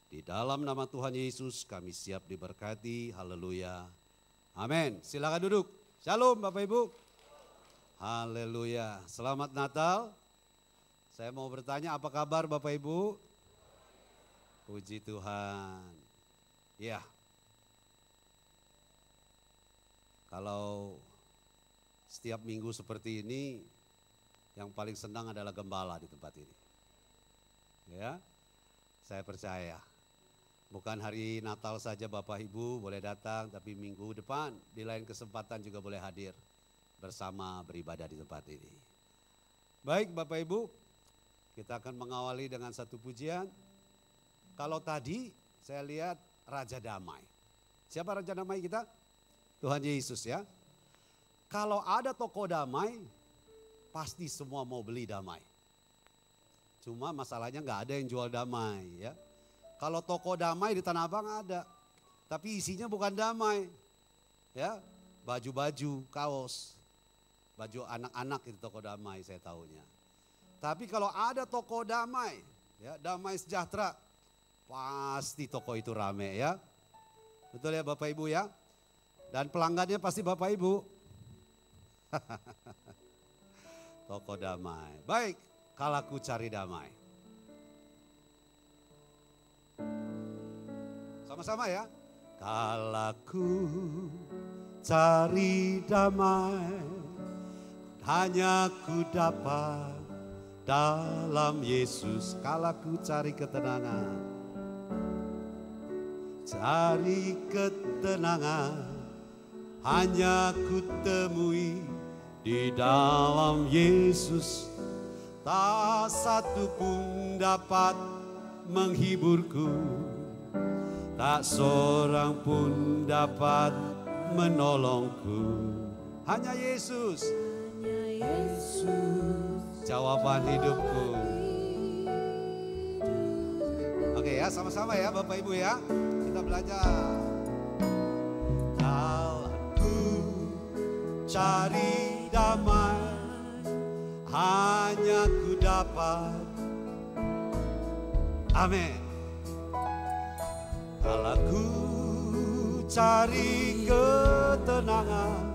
Di dalam nama Tuhan Yesus kami siap diberkati. Haleluya. Amin. Silakan duduk. Shalom Bapak Ibu. Haleluya. Selamat Natal. Saya mau bertanya, apa kabar Bapak Ibu? Puji Tuhan. Ya. Kalau setiap minggu seperti ini, yang paling senang adalah gembala di tempat ini. Ya, saya percaya. Bukan hari Natal saja Bapak Ibu boleh datang, tapi minggu depan di lain kesempatan juga boleh hadir bersama beribadah di tempat ini. Baik Bapak Ibu, kita akan mengawali dengan satu pujian. Kalau tadi saya lihat Raja Damai. Siapa Raja Damai kita? Tuhan Yesus ya. Kalau ada toko damai, pasti semua mau beli damai. Cuma masalahnya nggak ada yang jual damai ya. Kalau toko damai di Tanah Abang ada, tapi isinya bukan damai. Ya, baju-baju, kaos, baju anak-anak itu toko damai saya tahunya. Tapi kalau ada toko damai, ya Damai Sejahtera, pasti toko itu rame ya. Betul ya Bapak Ibu ya? Dan pelanggannya pasti Bapak Ibu. Toko damai. Baik, kalau ku cari damai. Sama-sama ya. Kalau ku cari damai, hanya ku dapat dalam Yesus. Kalau ku cari ketenangan, cari ketenangan, hanya ku temui di dalam Yesus. Tak satu pun dapat menghiburku, tak seorang pun dapat menolongku. Hanya Yesus, jawaban hidupku. Oke ya, sama-sama ya Bapak Ibu ya. Kita belajar. Cari damai, hanya ku dapat. Amin. Kalau ku cari ketenangan,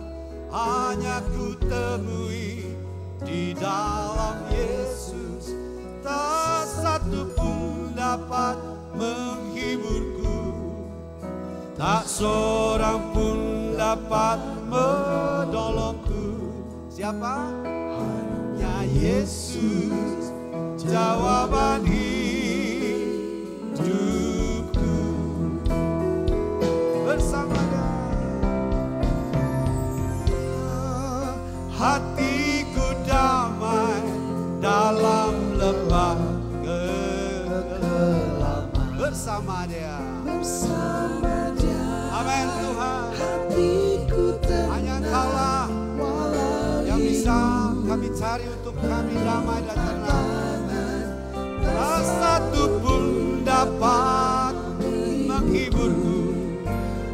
hanya ku temui di dalam Yesus. Tak satu pun dapat menghiburku, tak seorang pun dapat menolongku. Siapa? Hanya Yesus, jawaban hidupku. Bersamanya hatiku damai dalam lembah kegelapan. Bersama Dia. Amin Tuhan. Hanya Engkaulah yang bisa kami cari untuk kami damai dan tenang. Tak satu pun dapat menghiburku,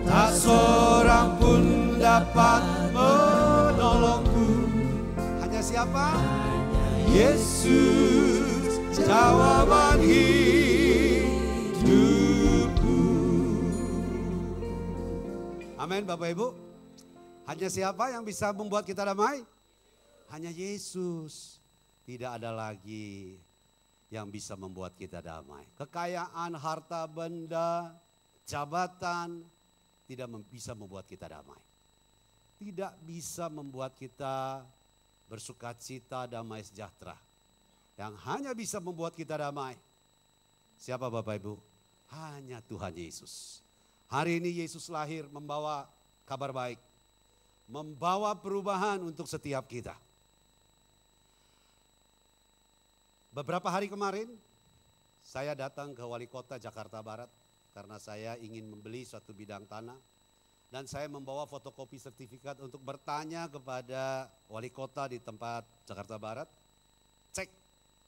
tak seorang pun dapat menolongku. Hanya siapa? Yesus, jawaban hidupku. Amin Bapak Ibu. Hanya siapa yang bisa membuat kita damai? Hanya Yesus. Tidak ada lagi yang bisa membuat kita damai. Kekayaan, harta benda, jabatan tidak bisa membuat kita damai. Tidak bisa membuat kita bersukacita, damai sejahtera. Yang hanya bisa membuat kita damai. Siapa Bapak Ibu? Hanya Tuhan Yesus. Hari ini Yesus lahir membawa kabar baik. Membawa perubahan untuk setiap kita. Beberapa hari kemarin saya datang ke Wali Kota Jakarta Barat karena saya ingin membeli suatu bidang tanah. Dan saya membawa fotokopi sertifikat untuk bertanya kepada Wali Kota di tempat Jakarta Barat. Cek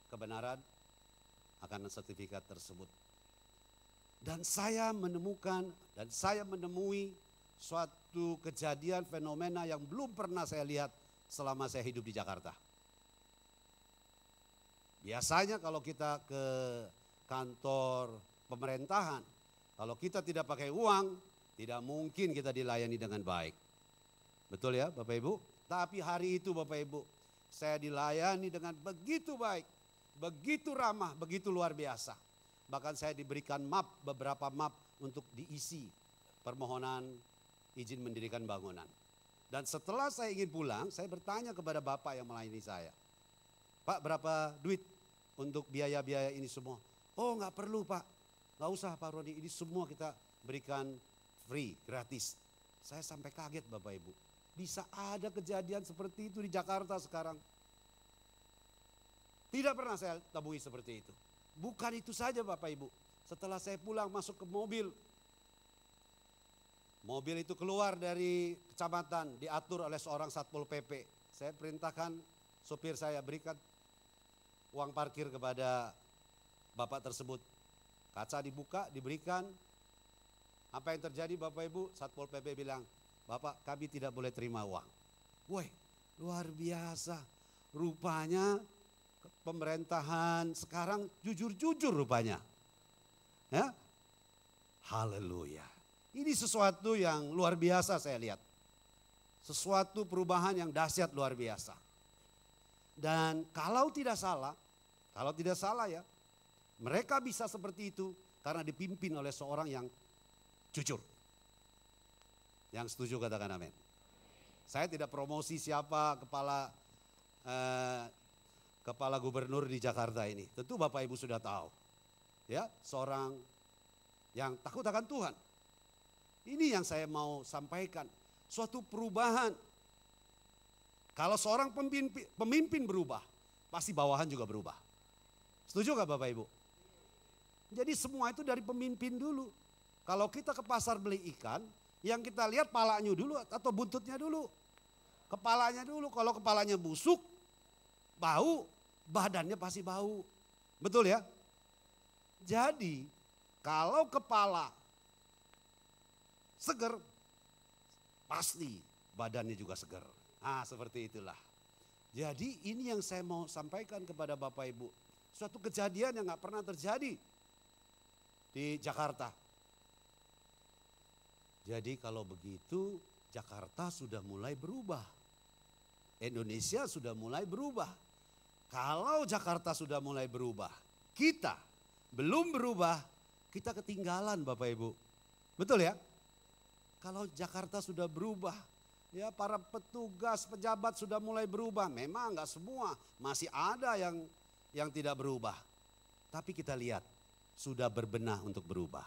kebenaran akan sertifikat tersebut. Dan saya menemui suatu kejadian fenomena yang belum pernah saya lihat selama saya hidup di Jakarta. Biasanya kalau kita ke kantor pemerintahan. Kalau kita tidak pakai uang, tidak mungkin kita dilayani dengan baik. Betul ya Bapak Ibu? Tapi hari itu Bapak Ibu, saya dilayani dengan begitu baik, begitu ramah, begitu luar biasa. Bahkan saya diberikan beberapa map untuk diisi permohonan izin mendirikan bangunan. Dan setelah saya ingin pulang, saya bertanya kepada Bapak yang melayani saya. Pak, berapa duit untuk biaya-biaya ini semua? Oh, nggak perlu Pak, nggak usah Pak Roni, ini semua kita berikan free, gratis. Saya sampai kaget Bapak Ibu. Bisa ada kejadian seperti itu di Jakarta sekarang. Tidak pernah saya temui seperti itu. Bukan itu saja Bapak Ibu. Setelah saya pulang masuk ke mobil. Mobil itu keluar dari kecamatan, diatur oleh seorang Satpol PP. Saya perintahkan sopir saya berikan uang parkir kepada Bapak tersebut. Kaca dibuka, diberikan. Apa yang terjadi Bapak Ibu? Satpol PP bilang, Bapak kami tidak boleh terima uang. Woi, luar biasa. Rupanya pemerintahan sekarang jujur-jujur rupanya. Ya? Haleluya. Ini sesuatu yang luar biasa saya lihat. Sesuatu perubahan yang dahsyat luar biasa. Dan kalau tidak salah ya, mereka bisa seperti itu karena dipimpin oleh seorang yang jujur. Yang setuju katakan amin. Saya tidak promosi siapa kepala gubernur di Jakarta ini. Tentu Bapak Ibu sudah tahu. Ya, seorang yang takut akan Tuhan. Ini yang saya mau sampaikan. Suatu perubahan. Kalau seorang pemimpin berubah, pasti bawahan juga berubah. Setuju gak Bapak Ibu? Jadi semua itu dari pemimpin dulu. Kalau kita ke pasar beli ikan, yang kita lihat palanya dulu atau buntutnya dulu. Kepalanya dulu, kalau kepalanya busuk, bau, badannya pasti bau. Betul ya? Jadi kalau kepala seger, pasti badannya juga seger. Nah seperti itulah. Jadi ini yang saya mau sampaikan kepada Bapak Ibu. Suatu kejadian yang gak pernah terjadi di Jakarta. Jadi kalau begitu Jakarta sudah mulai berubah. Indonesia sudah mulai berubah. Kalau Jakarta sudah mulai berubah, kita belum berubah, kita ketinggalan Bapak Ibu. Betul ya? Kalau Jakarta sudah berubah, ya para petugas, pejabat sudah mulai berubah. Memang enggak semua, masih ada yang tidak berubah. Tapi kita lihat, sudah berbenah untuk berubah.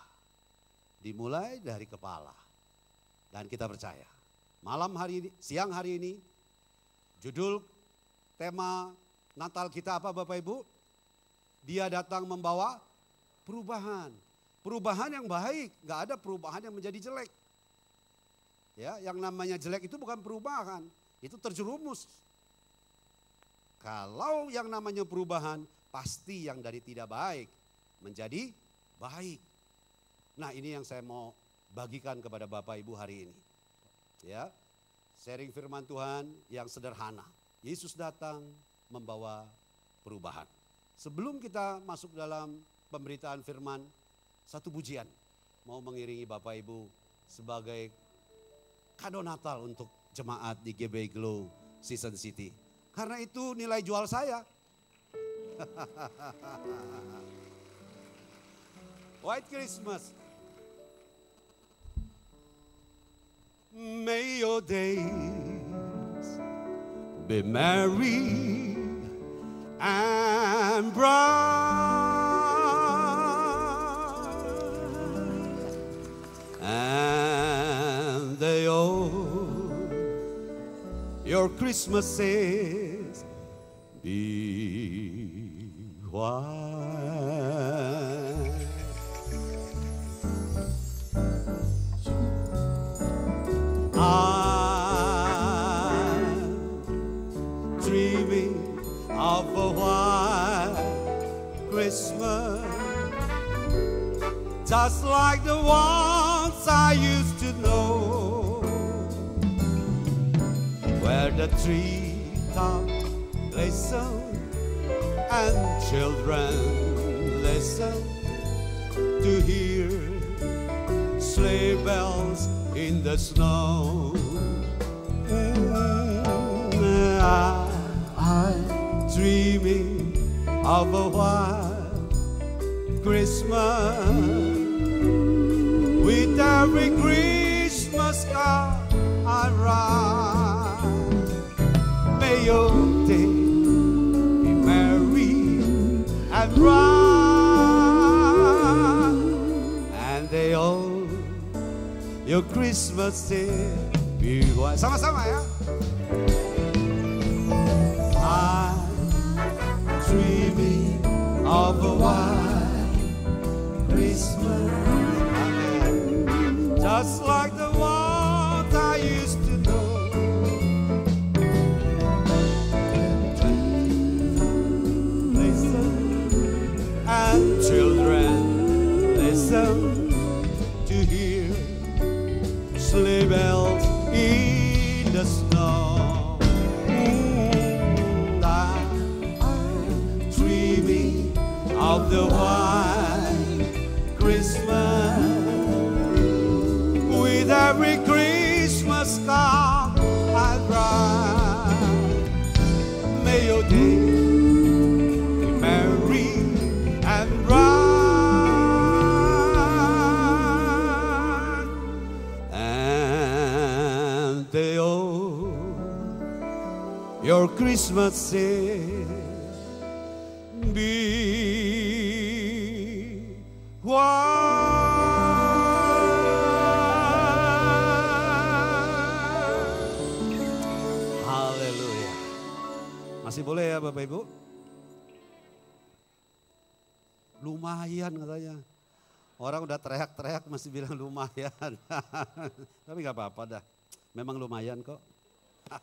Dimulai dari kepala. Dan kita percaya, siang hari ini, judul tema Natal kita apa Bapak Ibu? Dia datang membawa perubahan. Perubahan yang baik, enggak ada perubahan yang menjadi jelek. Ya, yang namanya jelek itu bukan perubahan, itu terjerumus. Kalau yang namanya perubahan, pasti yang dari tidak baik menjadi baik. Nah, ini yang saya mau bagikan kepada Bapak Ibu hari ini. Ya, sharing firman Tuhan yang sederhana. Yesus datang membawa perubahan. Sebelum kita masuk dalam pemberitaan firman, satu pujian mau mengiringi Bapak Ibu sebagai kado Natal untuk jemaat di GBI Glow Season City. Karena itu nilai jual saya. White Christmas. May your days be merry and bright, and they all your Christmases be white. I'm dreaming of a white Christmas, just like the ones I used to know, where the treetop glisten and children listen to hear sleigh bells in the snow. I'm dreaming of a white Christmas. With every Christmas card I write, may your day be merry and bright, and they all your Christmas day be white. Sama-sama ya. I'm dreaming of a white Christmas, just like the ones I used to know. Listen, and children, listen to hear sleigh bells in the snow. I'm dreaming of the white Christmas. With every Christmas card I write, may your day be merry and bright, and they all your Christmas day be white. Masih boleh ya Bapak Ibu? Lumayan katanya. Orang udah teriak-teriak masih bilang lumayan. Tapi gak apa-apa dah. Memang lumayan kok.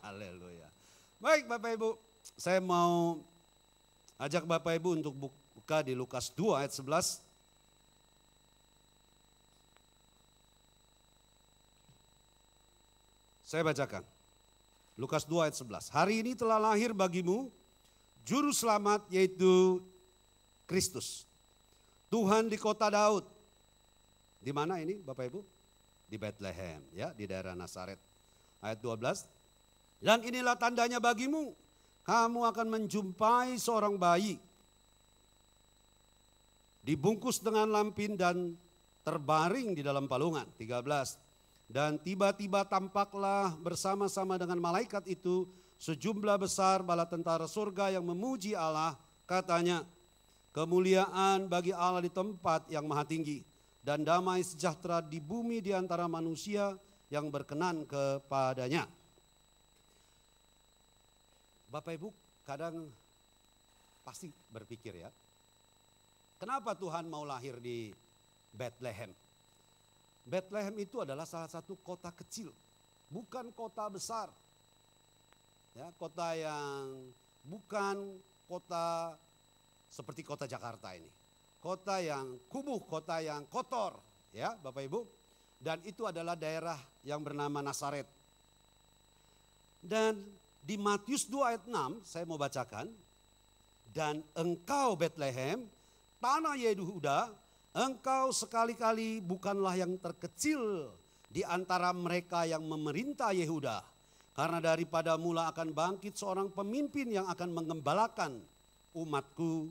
Haleluya. Baik Bapak Ibu, saya mau ajak Bapak Ibu untuk buka di Lukas 2 ayat 11. Saya bacakan. Lukas 2 ayat 11. Hari ini telah lahir bagimu juru selamat yaitu Kristus. Tuhan di kota Daud. Di mana ini Bapak Ibu? Di Bethlehem ya, di daerah Nazaret. Ayat 12. Dan inilah tandanya bagimu, kamu akan menjumpai seorang bayi dibungkus dengan lampin dan terbaring di dalam palungan. 13. Dan tiba-tiba tampaklah bersama-sama dengan malaikat itu sejumlah besar bala tentara surga yang memuji Allah, katanya, kemuliaan bagi Allah di tempat yang maha tinggi dan damai sejahtera di bumi di antara manusia yang berkenan kepadanya. Bapak Ibu kadang pasti berpikir ya, kenapa Tuhan mau lahir di Bethlehem? Bethlehem itu adalah salah satu kota kecil, bukan kota besar. Ya, kota yang bukan kota seperti kota Jakarta ini. Kota yang kumuh, kota yang kotor, ya Bapak Ibu. Dan itu adalah daerah yang bernama Nazaret. Dan di Matius 2 ayat 6 saya mau bacakan. Dan engkau Bethlehem, tanah Yehuda, engkau sekali-kali bukanlah yang terkecil di antara mereka yang memerintah Yehuda. Karena daripada mula akan bangkit seorang pemimpin yang akan mengembalakan umatku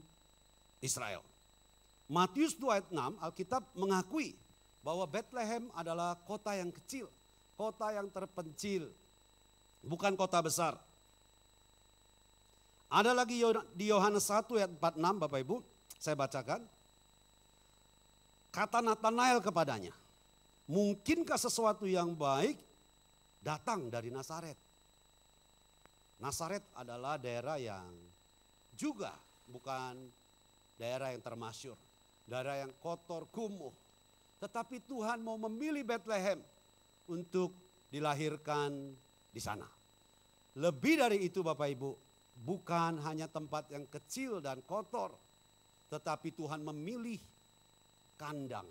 Israel. Matius 2 ayat 6 Alkitab mengakui bahwa Bethlehem adalah kota yang kecil, kota yang terpencil, bukan kota besar. Ada lagi di Yohanes 1 ayat 46 Bapak Ibu, saya bacakan. Kata Natanael kepadanya, mungkinkah sesuatu yang baik datang dari Nazaret? Nazaret adalah daerah yang juga bukan daerah yang termasyur, daerah yang kotor, kumuh. Tetapi Tuhan mau memilih Bethlehem untuk dilahirkan di sana. Lebih dari itu Bapak Ibu, bukan hanya tempat yang kecil dan kotor, tetapi Tuhan memilih kandang,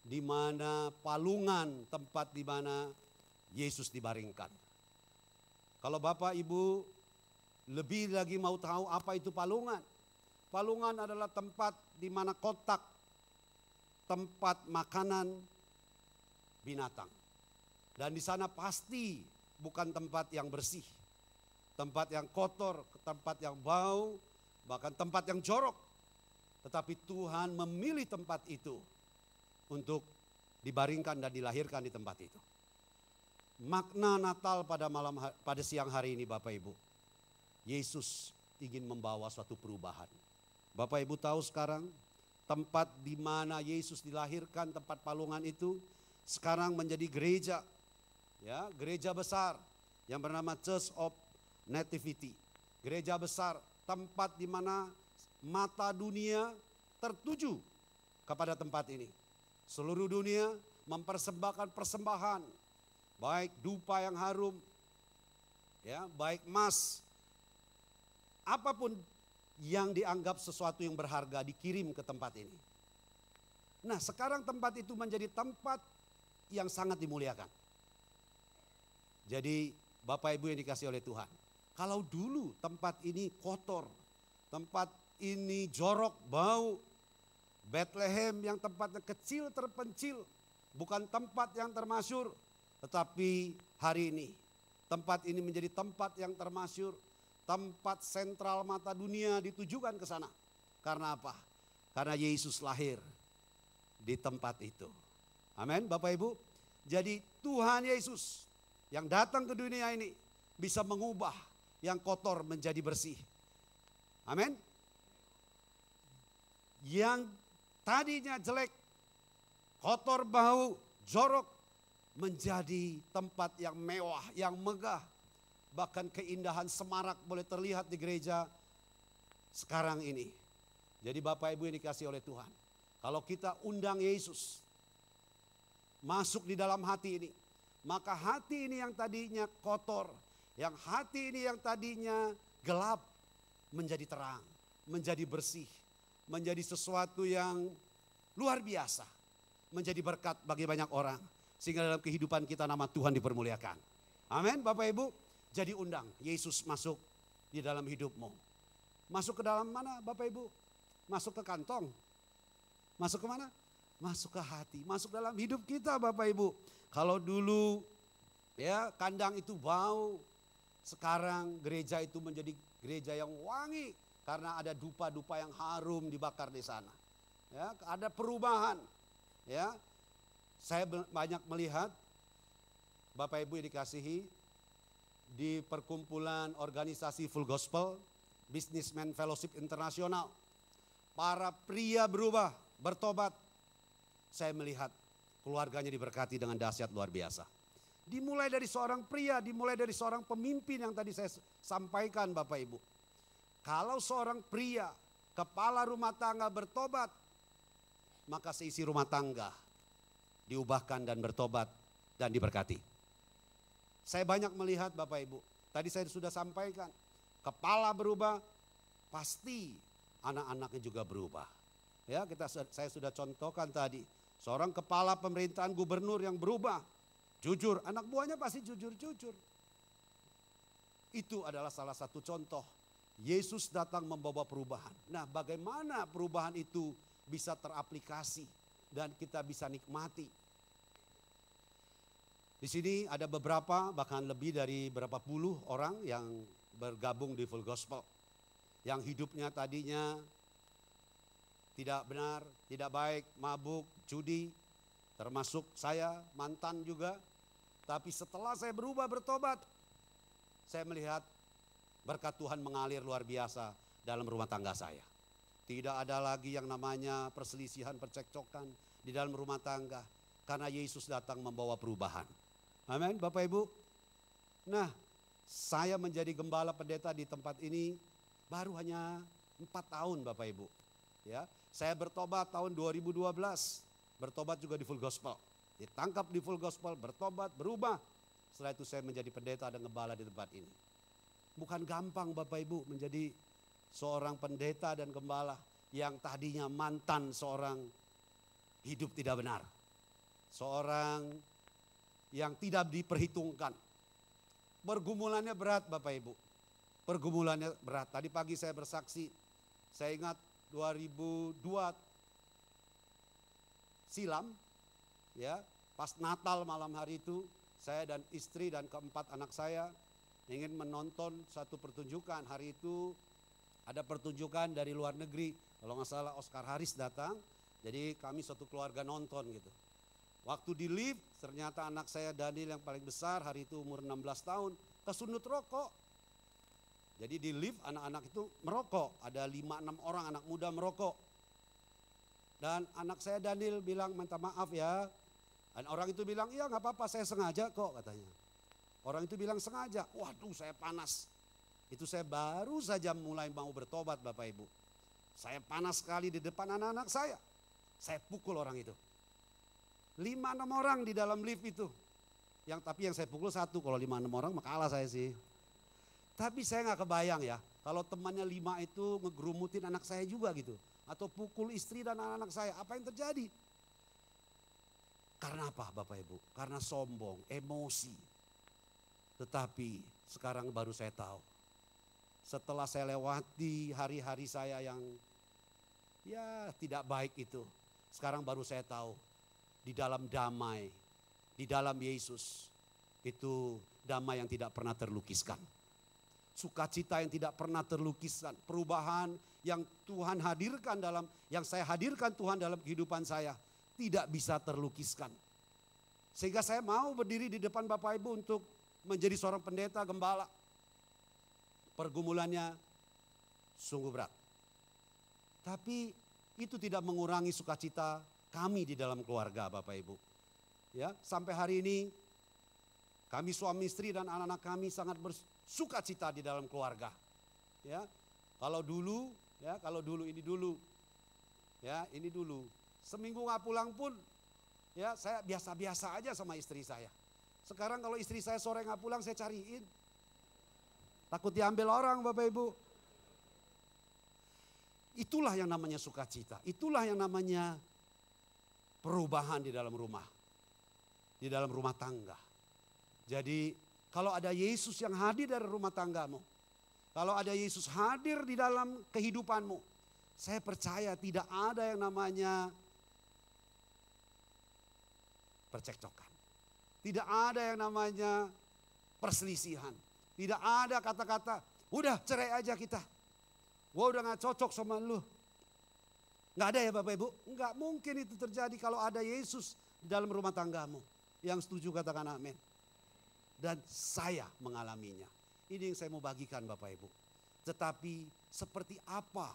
di mana palungan, tempat di mana Yesus dibaringkan. Kalau Bapak Ibu lebih lagi mau tahu apa itu palungan. Palungan adalah tempat di mana kotak tempat makanan binatang. Dan di sana pasti bukan tempat yang bersih, tempat yang kotor, tempat yang bau, bahkan tempat yang jorok. Tetapi Tuhan memilih tempat itu untuk dibaringkan dan dilahirkan di tempat itu. Makna Natal pada siang hari ini Bapak Ibu, Yesus ingin membawa suatu perubahan. Bapak Ibu tahu sekarang tempat di mana Yesus dilahirkan, tempat palungan itu sekarang menjadi gereja, ya, gereja besar yang bernama Church of Nativity. Gereja besar, tempat di mana mata dunia tertuju kepada tempat ini. Seluruh dunia mempersembahkan persembahan, baik dupa yang harum, ya, baik emas, apapun yang dianggap sesuatu yang berharga dikirim ke tempat ini. Nah, sekarang tempat itu menjadi tempat yang sangat dimuliakan. Jadi Bapak Ibu yang dikasihi oleh Tuhan, kalau dulu tempat ini kotor, tempat ini jorok, bau, Bethlehem yang tempatnya kecil terpencil, bukan tempat yang termasyur, tetapi hari ini tempat ini menjadi tempat yang termasyur, tempat sentral mata dunia ditujukan ke sana. Karena apa? Karena Yesus lahir di tempat itu. Amin Bapak Ibu. Jadi Tuhan Yesus yang datang ke dunia ini bisa mengubah yang kotor menjadi bersih. Amin. Yang tadinya jelek, kotor, bau, jorok, menjadi tempat yang mewah, yang megah. Bahkan keindahan semarak boleh terlihat di gereja sekarang ini. Jadi Bapak Ibu yang dikasihi oleh Tuhan, kalau kita undang Yesus masuk di dalam hati ini, maka hati ini yang tadinya kotor, yang hati ini yang tadinya gelap, menjadi terang, menjadi bersih, menjadi sesuatu yang luar biasa, menjadi berkat bagi banyak orang, sehingga dalam kehidupan kita nama Tuhan dipermuliakan. Amin Bapak Ibu. Jadi undang Yesus masuk di dalam hidupmu. Masuk ke dalam mana Bapak Ibu? Masuk ke kantong. Masuk ke mana? Masuk ke hati, masuk dalam hidup kita Bapak Ibu. Kalau dulu ya kandang itu bau, sekarang gereja itu menjadi gereja yang wangi karena ada dupa-dupa yang harum dibakar di sana. Ya, ada perubahan. Ya. Saya banyak melihat Bapak Ibu yang dikasihi di perkumpulan organisasi Full Gospel, Businessman Fellowship Internasional. Para pria berubah, bertobat. Saya melihat keluarganya diberkati dengan dahsyat luar biasa. Dimulai dari seorang pria, dimulai dari seorang pemimpin yang tadi saya sampaikan Bapak Ibu. Kalau seorang pria, kepala rumah tangga bertobat, maka seisi rumah tangga diubahkan dan bertobat dan diberkati. Saya banyak melihat Bapak Ibu, tadi saya sudah sampaikan, kepala berubah, pasti anak-anaknya juga berubah. Ya, saya sudah contohkan tadi, seorang kepala pemerintahan gubernur yang berubah, jujur, anak buahnya pasti jujur-jujur. Itu adalah salah satu contoh. Yesus datang membawa perubahan. Nah, bagaimana perubahan itu bisa teraplikasi dan kita bisa nikmati? Di sini ada beberapa, bahkan lebih dari berapa puluh orang yang bergabung di Full Gospel. Yang hidupnya tadinya tidak benar, tidak baik, mabuk, judi, termasuk saya, mantan juga. Tapi setelah saya berubah bertobat, saya melihat berkat Tuhan mengalir luar biasa dalam rumah tangga saya. Tidak ada lagi yang namanya perselisihan, percekcokan di dalam rumah tangga. Karena Yesus datang membawa perubahan. Amin Bapak Ibu. Nah, saya menjadi gembala pendeta di tempat ini baru hanya 4 tahun Bapak Ibu. Ya, saya bertobat tahun 2012, bertobat juga di Full Gospel. Ditangkap di Full Gospel, bertobat, berubah. Setelah itu saya menjadi pendeta dan gembala di tempat ini. Bukan gampang Bapak Ibu menjadi seorang pendeta dan gembala yang tadinya mantan seorang hidup tidak benar. Seorang yang tidak diperhitungkan. Pergumulannya berat Bapak Ibu. Pergumulannya berat. Tadi pagi saya bersaksi, saya ingat 2002 silam, ya, pas Natal malam hari itu, saya dan istri dan keempat anak saya ingin menonton satu pertunjukan. Hari itu ada pertunjukan dari luar negeri, kalau nggak salah Oscar Harris datang, jadi kami satu keluarga nonton gitu. Waktu di lift, ternyata anak saya Daniel yang paling besar, hari itu umur 16 tahun, kesundut rokok. Jadi di lift anak-anak itu merokok, ada 5-6 orang anak muda merokok. Dan anak saya Daniel bilang minta maaf ya. Dan orang itu bilang, iya gak apa-apa saya sengaja kok katanya. Orang itu bilang sengaja, waduh saya panas. Itu saya baru saja mulai mau bertobat Bapak Ibu. Saya panas sekali di depan anak-anak saya. Saya pukul orang itu. 5-6 orang di dalam lift itu. Tapi yang saya pukul satu, kalau 5-6 orang mah kalah saya sih. Tapi saya gak kebayang ya, kalau temannya 5 itu ngegerumutin anak saya juga gitu. Atau pukul istri dan anak-anak saya, apa yang terjadi? Karena apa Bapak Ibu? Karena sombong, emosi. Tetapi sekarang baru saya tahu. Setelah saya lewati hari-hari saya yang ya tidak baik itu. Sekarang baru saya tahu. Di dalam damai, di dalam Yesus, itu damai yang tidak pernah terlukiskan. Sukacita yang tidak pernah terlukiskan, perubahan yang Tuhan hadirkan yang saya hadirkan Tuhan dalam kehidupan saya, tidak bisa terlukiskan. Sehingga saya mau berdiri di depan Bapak Ibu untuk menjadi seorang pendeta gembala. Pergumulannya sungguh berat. Tapi itu tidak mengurangi sukacita kami di dalam keluarga Bapak Ibu. Ya, sampai hari ini kami suami istri dan anak-anak kami sangat bersukacita di dalam keluarga. Ya, kalau dulu ini dulu. Seminggu nggak pulang pun, ya saya biasa-biasa aja sama istri saya. Sekarang kalau istri saya sore nggak pulang saya cariin. Takut diambil orang Bapak Ibu. Itulah yang namanya sukacita. Itulah yang namanya perubahan di dalam rumah. Di dalam rumah tangga. Jadi kalau ada Yesus yang hadir dari rumah tanggamu, kalau ada Yesus hadir di dalam kehidupanmu, saya percaya tidak ada yang namanya percekcokan. Tidak ada yang namanya perselisihan. Tidak ada kata-kata, udah cerai aja kita. Gua udah gak cocok sama lu. Gak ada ya Bapak Ibu? Gak mungkin itu terjadi kalau ada Yesus di dalam rumah tanggamu. Yang setuju katakan amin. Dan saya mengalaminya. Ini yang saya mau bagikan Bapak Ibu. Tetapi seperti apa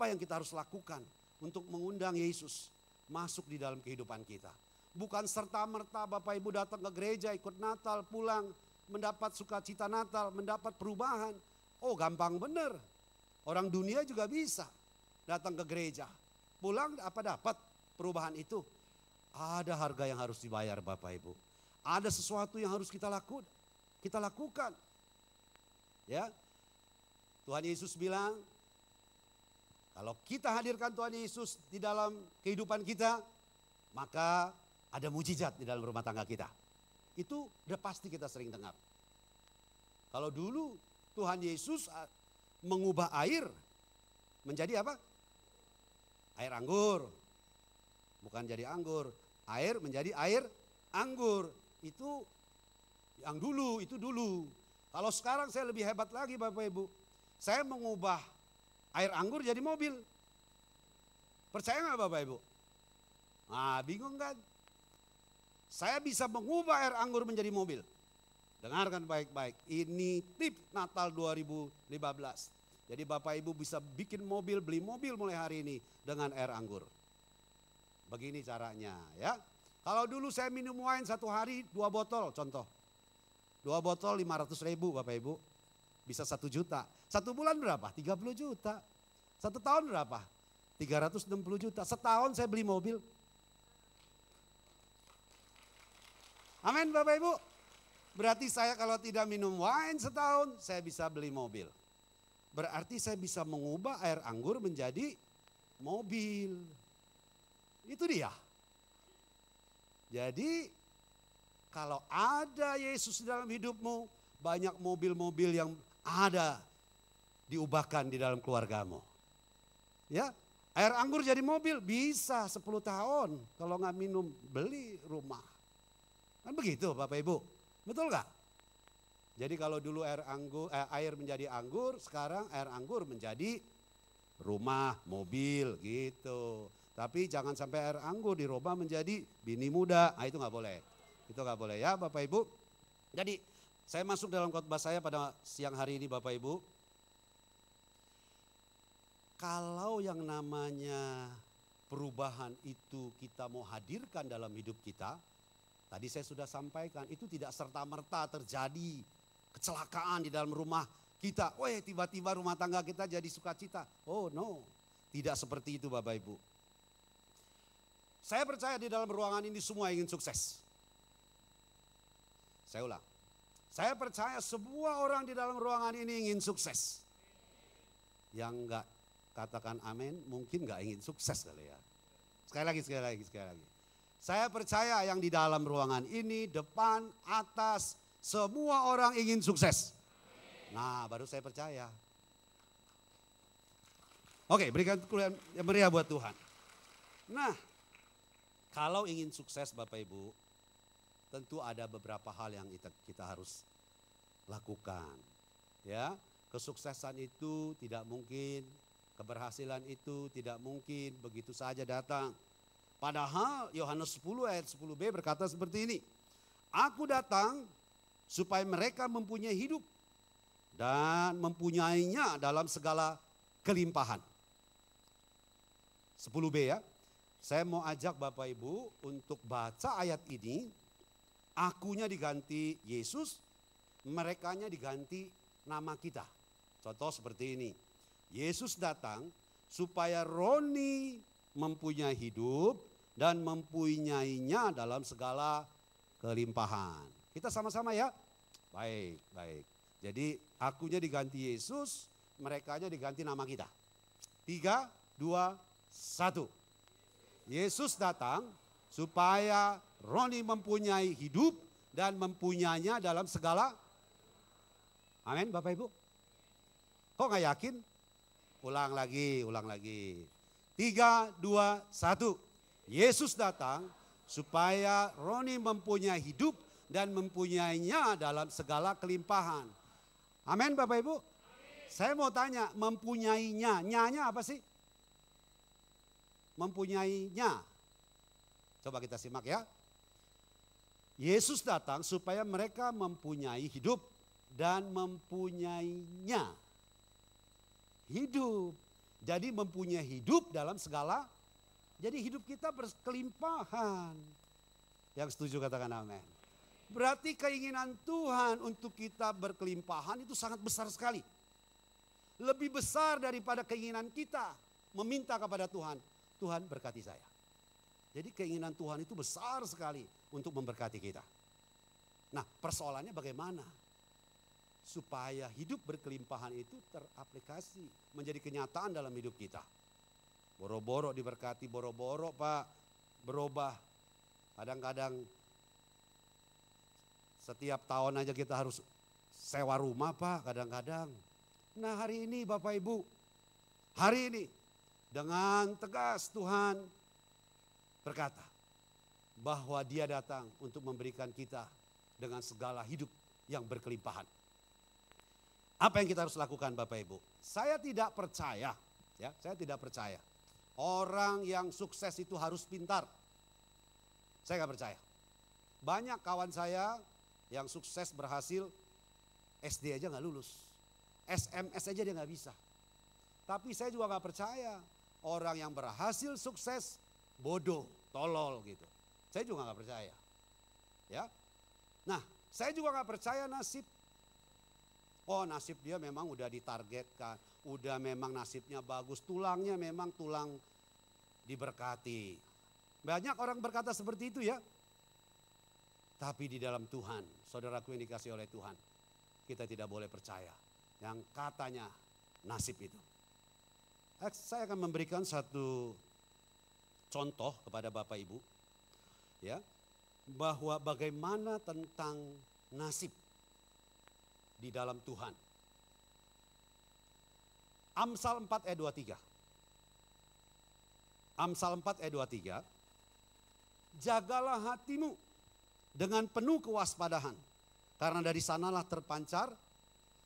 yang kita harus lakukan untuk mengundang Yesus masuk di dalam kehidupan kita. Bukan serta-merta Bapak Ibu datang ke gereja, ikut Natal, pulang, mendapat sukacita Natal, mendapat perubahan. Oh gampang bener. Orang dunia juga bisa datang ke gereja. Pulang apa dapat perubahan itu? Ada harga yang harus dibayar Bapak Ibu. Ada sesuatu yang harus kita lakukan. Ya. Tuhan Yesus bilang, kalau kita hadirkan Tuhan Yesus di dalam kehidupan kita, maka ada mujizat di dalam rumah tangga kita. Itu udah pasti kita sering dengar. Kalau dulu Tuhan Yesus mengubah air menjadi apa? Air anggur. Bukan jadi anggur, air menjadi air anggur. Itu yang dulu, itu dulu. Kalau sekarang saya lebih hebat lagi Bapak Ibu. Saya mengubah air anggur jadi mobil. Percaya nggak Bapak Ibu? Nah bingung kan? Saya bisa mengubah air anggur menjadi mobil. Dengarkan baik-baik, ini tip Natal 2015. Jadi Bapak Ibu bisa bikin mobil, beli mobil mulai hari ini dengan air anggur. Begini caranya ya. Kalau dulu saya minum wine satu hari 2 botol contoh. 2 botol 500.000 Bapak Ibu. Bisa 1 juta. 1 bulan berapa? 30 juta. 1 tahun berapa? 360 juta. Setahun saya beli mobil. Amin Bapak Ibu. Berarti saya kalau tidak minum wine setahun saya bisa beli mobil. Berarti saya bisa mengubah air anggur menjadi mobil. Itu dia. Jadi kalau ada Yesus di dalam hidupmu, banyak mobil-mobil yang ada diubahkan di dalam keluargamu. Ya, Air anggur jadi mobil bisa 10 tahun. Kalau nggak minum beli rumah. Kan begitu Bapak Ibu. Betul nggak? Jadi kalau dulu air menjadi anggur, sekarang air anggur menjadi rumah, mobil gitu. Tapi jangan sampai air anggur dirubah menjadi bini muda. Nah, itu nggak boleh. Itu nggak boleh ya Bapak Ibu. Jadi saya masuk dalam khotbah saya pada siang hari ini Bapak Ibu. Kalau yang namanya perubahan itu kita mau hadirkan dalam hidup kita, tadi saya sudah sampaikan, itu tidak serta-merta terjadi kecelakaan di dalam rumah kita. Weh, tiba-tiba rumah tangga kita jadi sukacita. Oh no, tidak seperti itu Bapak Ibu. Saya percaya di dalam ruangan ini semua ingin sukses. Saya ulang, saya percaya semua orang di dalam ruangan ini ingin sukses. Yang enggak katakan amin, mungkin gak ingin sukses kali ya. Sekali lagi. Saya percaya yang di dalam ruangan ini, depan, atas, semua orang ingin sukses. Nah, baru saya percaya. Oke, berikan yang meriah buat Tuhan. Nah, kalau ingin sukses Bapak Ibu, tentu ada beberapa hal yang kita harus lakukan. Ya, kesuksesan itu tidak mungkin, keberhasilan itu tidak mungkin begitu saja datang. Padahal Yohanes 10 ayat 10b berkata seperti ini. Aku datang supaya mereka mempunyai hidup dan mempunyainya dalam segala kelimpahan. 10b ya. Saya mau ajak Bapak Ibu untuk baca ayat ini. Akunya diganti Yesus, merekanya diganti nama kita. Contoh seperti ini. Yesus datang supaya Roni mempunyai hidup dan mempunyainya dalam segala kelimpahan. Kita sama-sama ya? Baik. Jadi akunya diganti Yesus, merekanya diganti nama kita. 3, 2, 1. Yesus datang supaya Roni mempunyai hidup dan mempunyainya dalam segala. Amin Bapak Ibu. Kok gak yakin? Ulang lagi. 3, 2, 1. Yesus datang supaya Roni mempunyai hidup dan mempunyainya dalam segala kelimpahan. Amin Bapak Ibu. Saya mau tanya, mempunyainya, nyanya apa sih? Mempunyainya. Coba kita simak ya. Yesus datang supaya mereka mempunyai hidup dan mempunyainya. Hidup. Jadi mempunyai hidup dalam segala. Jadi hidup kita berkelimpahan. Yang setuju katakan amin. Berarti keinginan Tuhan untuk kita berkelimpahan itu sangat besar sekali. Lebih besar daripada keinginan kita meminta kepada Tuhan. Tuhan berkati saya. Jadi keinginan Tuhan itu besar sekali untuk memberkati kita. Nah, persoalannya bagaimana? Supaya hidup berkelimpahan itu teraplikasi, menjadi kenyataan dalam hidup kita. Boro-boro diberkati, boro-boro Pak berubah. Kadang-kadang setiap tahun aja kita harus sewa rumah Pak, kadang-kadang. Nah hari ini Bapak Ibu, hari ini dengan tegas Tuhan berkata bahwa Dia datang untuk memberikan kita dengan segala hidup yang berkelimpahan. Apa yang kita harus lakukan Bapak Ibu? Saya tidak percaya orang yang sukses itu harus pintar. Saya nggak percaya. Banyak kawan saya yang sukses berhasil SD aja nggak lulus, SMS aja dia nggak bisa. Tapi saya juga nggak percaya orang yang berhasil sukses bodoh, tolol gitu. Saya juga nggak percaya. Ya, nah saya juga nggak percaya nasib. Oh nasib dia memang udah ditargetkan, udah memang nasibnya bagus, tulangnya memang tulang diberkati. Banyak orang berkata seperti itu ya. Tapi di dalam Tuhan, saudaraku yang dikasih oleh Tuhan, kita tidak boleh percaya yang katanya nasib itu. Saya akan memberikan satu contoh kepada Bapak Ibu, ya, bahwa bagaimana tentang nasib di dalam Tuhan. Amsal 4 ayat 23. Amsal 4 ayat 23. Jagalah hatimu dengan penuh kewaspadaan, karena dari sanalah terpancar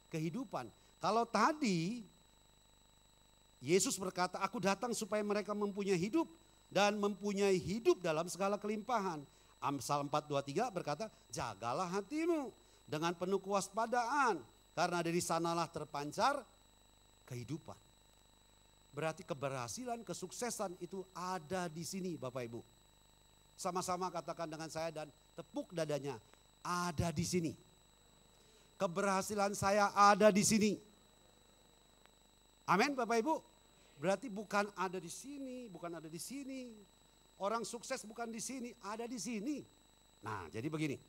kehidupan. Kalau tadi Yesus berkata, aku datang supaya mereka mempunyai hidup dan mempunyai hidup dalam segala kelimpahan. Amsal 4:23 berkata, jagalah hatimu dengan penuh kewaspadaan, karena dari sanalah terpancar kehidupan. Berarti keberhasilan, kesuksesan itu ada di sini Bapak Ibu. Sama-sama katakan dengan saya dan tepuk dadanya, ada di sini. Keberhasilan saya ada di sini. Amin Bapak Ibu. Berarti bukan ada di sini, bukan ada di sini. Orang sukses bukan di sini, ada di sini. Nah, jadi begini.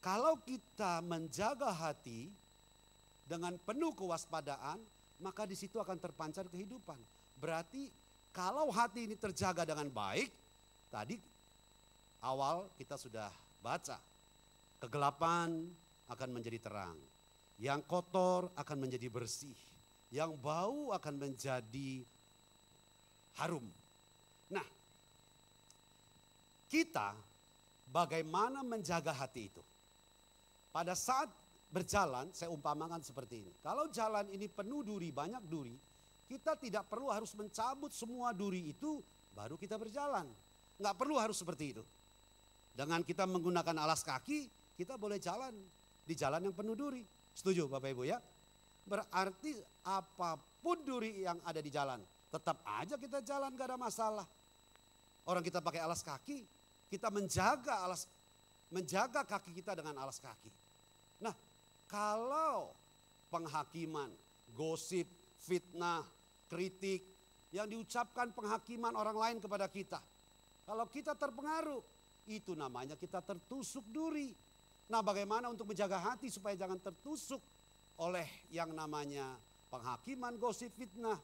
Kalau kita menjaga hati dengan penuh kewaspadaan, maka di situ akan terpancar kehidupan. Berarti kalau hati ini terjaga dengan baik, tadi awal kita sudah baca, kegelapan akan menjadi terang, yang kotor akan menjadi bersih, yang bau akan menjadi harum. Nah, kita bagaimana menjaga hati itu? Pada saat berjalan, saya umpamakan seperti ini. Kalau jalan ini penuh duri, banyak duri, kita tidak perlu harus mencabut semua duri itu baru kita berjalan. Nggak perlu harus seperti itu. Dengan kita menggunakan alas kaki, kita boleh jalan di jalan yang penuh duri. Setuju Bapak Ibu ya? Berarti apapun duri yang ada di jalan, tetap aja kita jalan, gak ada masalah. Orang kita pakai alas kaki, kita menjaga kaki kita dengan alas kaki. Nah, kalau penghakiman, gosip, fitnah, kritik yang diucapkan penghakiman orang lain kepada kita, kalau kita terpengaruh, itu namanya kita tertusuk duri. Nah, bagaimana untuk menjaga hati supaya jangan tertusuk oleh yang namanya penghakiman, gosip, fitnah?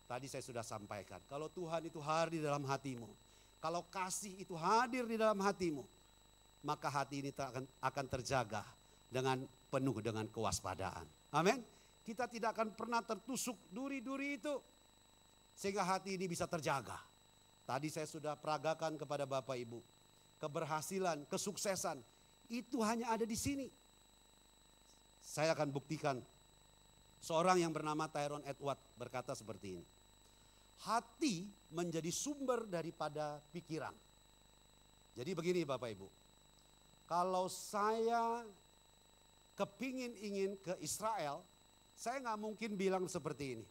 Tadi saya sudah sampaikan, kalau Tuhan itu hadir di dalam hatimu, kalau kasih itu hadir di dalam hatimu, maka hati ini akan terjaga dengan penuh dengan kewaspadaan. Amin. Kita tidak akan pernah tertusuk duri-duri itu, sehingga hati ini bisa terjaga. Tadi saya sudah peragakan kepada Bapak Ibu, keberhasilan, kesuksesan itu hanya ada di sini. Saya akan buktikan. Seorang yang bernama Tyrone Edward berkata seperti ini. Hati menjadi sumber daripada pikiran. Jadi begini Bapak Ibu. Kalau saya ingin ke Israel, saya nggak mungkin bilang seperti ini.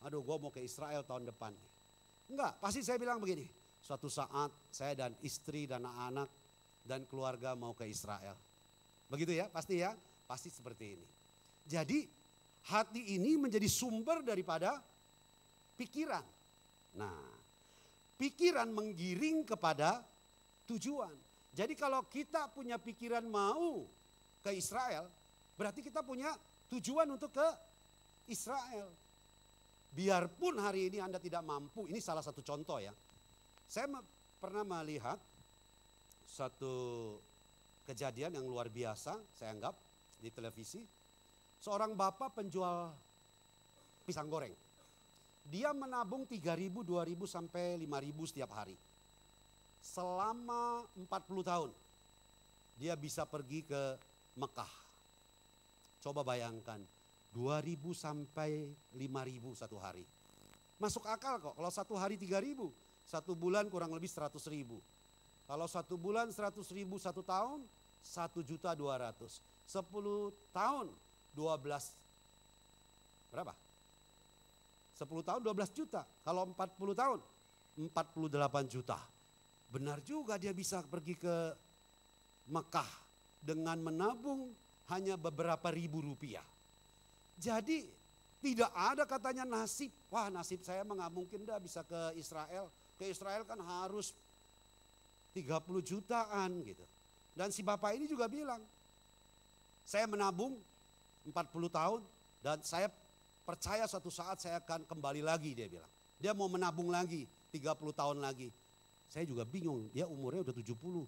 Aduh, gue mau ke Israel tahun depan. Enggak, pasti saya bilang begini. Suatu saat saya dan istri dan anak-anak dan keluarga mau ke Israel. Begitu ya, pasti ya. Pasti seperti ini. Jadi hati ini menjadi sumber daripada pikiran. Nah, pikiran menggiring kepada tujuan. Jadi kalau kita punya pikiran mau ke Israel, berarti kita punya tujuan untuk ke Israel. Biarpun hari ini Anda tidak mampu, ini salah satu contoh ya. Saya pernah melihat satu kejadian yang luar biasa, saya anggap di televisi. Seorang bapak penjual pisang goreng. Dia menabung 3.000, 2.000 sampai 5.000 setiap hari. Selama 40 tahun dia bisa pergi ke Mekah. Coba bayangkan 2.000 sampai 5.000 satu hari. Masuk akal kok, kalau satu hari 3.000, satu bulan kurang lebih 100.000. Kalau satu bulan 100.000 satu tahun, 1.200.000. 10 tahun 12, berapa? 10 tahun 12 juta. Kalau 40 tahun 48 juta. Benar juga dia bisa pergi ke Mekah dengan menabung hanya beberapa ribu rupiah. Jadi tidak ada katanya nasib. Wah, nasib saya nggak mungkin dah bisa ke Israel. Ke Israel kan harus 30 jutaan gitu. Dan si bapak ini juga bilang, saya menabung 40 tahun dan saya percaya suatu saat saya akan kembali lagi, dia bilang. Dia mau menabung lagi 30 tahun lagi. Saya juga bingung, dia umurnya udah 70.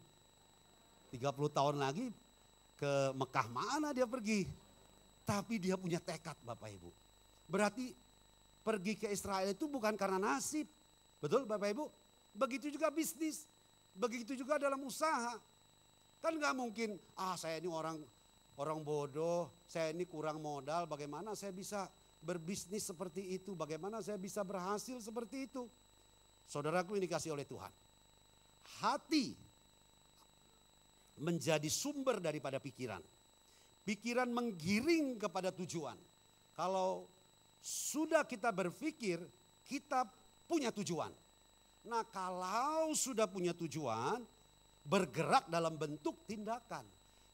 30 tahun lagi ke Mekah mana dia pergi. Tapi dia punya tekad Bapak Ibu. Berarti pergi ke Israel itu bukan karena nasib. Betul Bapak Ibu? Begitu juga bisnis, begitu juga dalam usaha. Kan nggak mungkin, saya ini orang bodoh, saya ini kurang modal, bagaimana saya bisa berbisnis seperti itu, bagaimana saya bisa berhasil seperti itu. Saudaraku, ini dikasih oleh Tuhan. Hati menjadi sumber daripada pikiran. Pikiran menggiring kepada tujuan. Kalau sudah kita berpikir, kita punya tujuan. Nah, kalau sudah punya tujuan, bergerak dalam bentuk tindakan.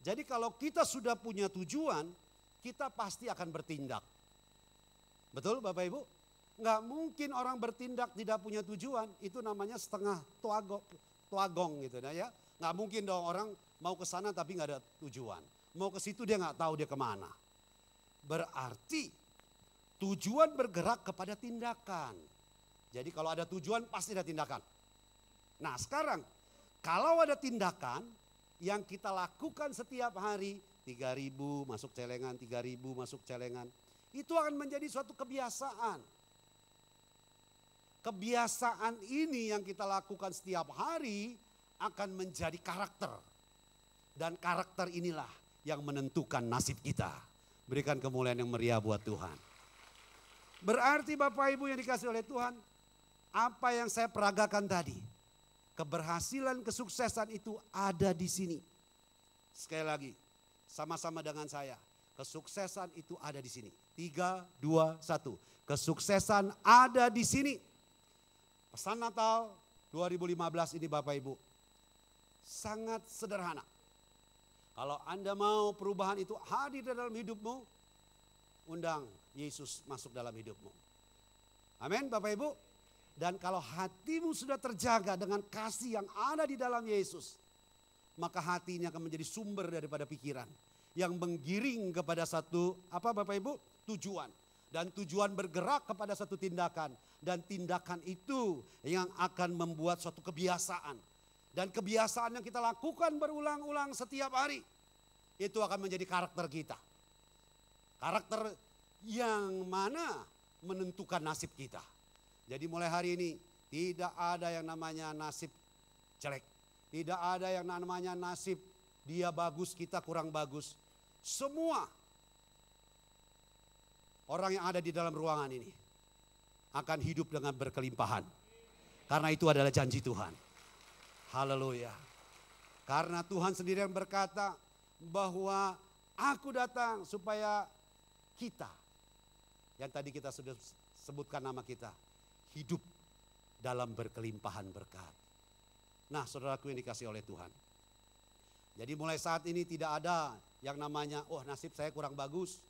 Jadi kalau kita sudah punya tujuan, kita pasti akan bertindak. Betul Bapak Ibu? Nggak mungkin orang bertindak tidak punya tujuan, itu namanya setengah tuagong gitu ya. Nggak mungkin dong orang mau ke sana tapi nggak ada tujuan. Mau ke situ dia nggak tahu dia kemana. Berarti tujuan bergerak kepada tindakan. Jadi kalau ada tujuan pasti ada tindakan. Nah sekarang kalau ada tindakan yang kita lakukan setiap hari, 3.000 masuk celengan, 3.000 masuk celengan, itu akan menjadi suatu kebiasaan. Kebiasaan ini yang kita lakukan setiap hari akan menjadi karakter. Dan karakter inilah yang menentukan nasib kita. Berikan kemuliaan yang meriah buat Tuhan. Berarti Bapak Ibu yang dikasih oleh Tuhan, apa yang saya peragakan tadi, keberhasilan, kesuksesan itu ada di sini. Sekali lagi, sama-sama dengan saya. Kesuksesan itu ada di sini. 3, 2, 1. Kesuksesan ada di sini. Pesan Natal 2015 ini Bapak Ibu sangat sederhana. Kalau Anda mau perubahan itu hadir dalam hidupmu, undang Yesus masuk dalam hidupmu. Amin Bapak Ibu. Dan kalau hatimu sudah terjaga dengan kasih yang ada di dalam Yesus, maka hati ini akan menjadi sumber daripada pikiran yang menggiring kepada satu Bapak Ibu? Tujuan. Dan tujuan bergerak kepada satu tindakan. Dan tindakan itu yang akan membuat suatu kebiasaan. Dan kebiasaan yang kita lakukan berulang-ulang setiap hari, itu akan menjadi karakter kita. Karakter yang mana menentukan nasib kita. Jadi mulai hari ini tidak ada yang namanya nasib jelek. Tidak ada yang namanya nasib dia bagus, kita kurang bagus. Semua orang yang ada di dalam ruangan ini akan hidup dengan berkelimpahan. Karena itu adalah janji Tuhan. Haleluya. Karena Tuhan sendiri yang berkata bahwa aku datang supaya kita, yang tadi kita sudah sebutkan nama kita, hidup dalam berkelimpahan berkat. Nah saudaraku yang dikasih oleh Tuhan. Jadi mulai saat ini tidak ada yang namanya, nasib saya kurang bagus.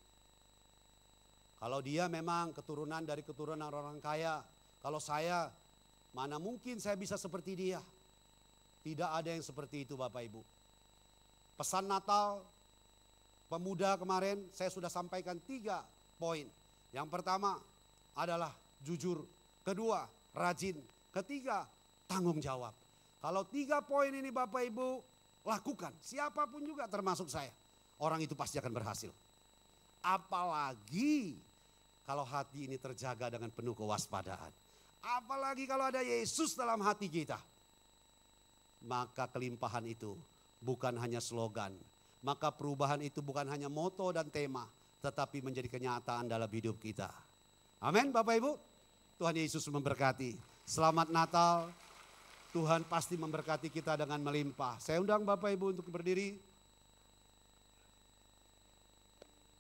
Kalau dia memang keturunan dari keturunan orang kaya. Kalau saya, mana mungkin saya bisa seperti dia. Tidak ada yang seperti itu Bapak Ibu. Pesan Natal pemuda kemarin saya sudah sampaikan 3 poin. Yang pertama adalah jujur. Kedua, rajin. Ketiga, tanggung jawab. Kalau 3 poin ini Bapak Ibu lakukan, siapapun juga termasuk saya, orang itu pasti akan berhasil. Apalagi kalau hati ini terjaga dengan penuh kewaspadaan. Apalagi kalau ada Yesus dalam hati kita. Maka kelimpahan itu bukan hanya slogan. Maka perubahan itu bukan hanya moto dan tema, tetapi menjadi kenyataan dalam hidup kita. Amin Bapak Ibu. Tuhan Yesus memberkati. Selamat Natal. Tuhan pasti memberkati kita dengan melimpah. Saya undang Bapak Ibu untuk berdiri.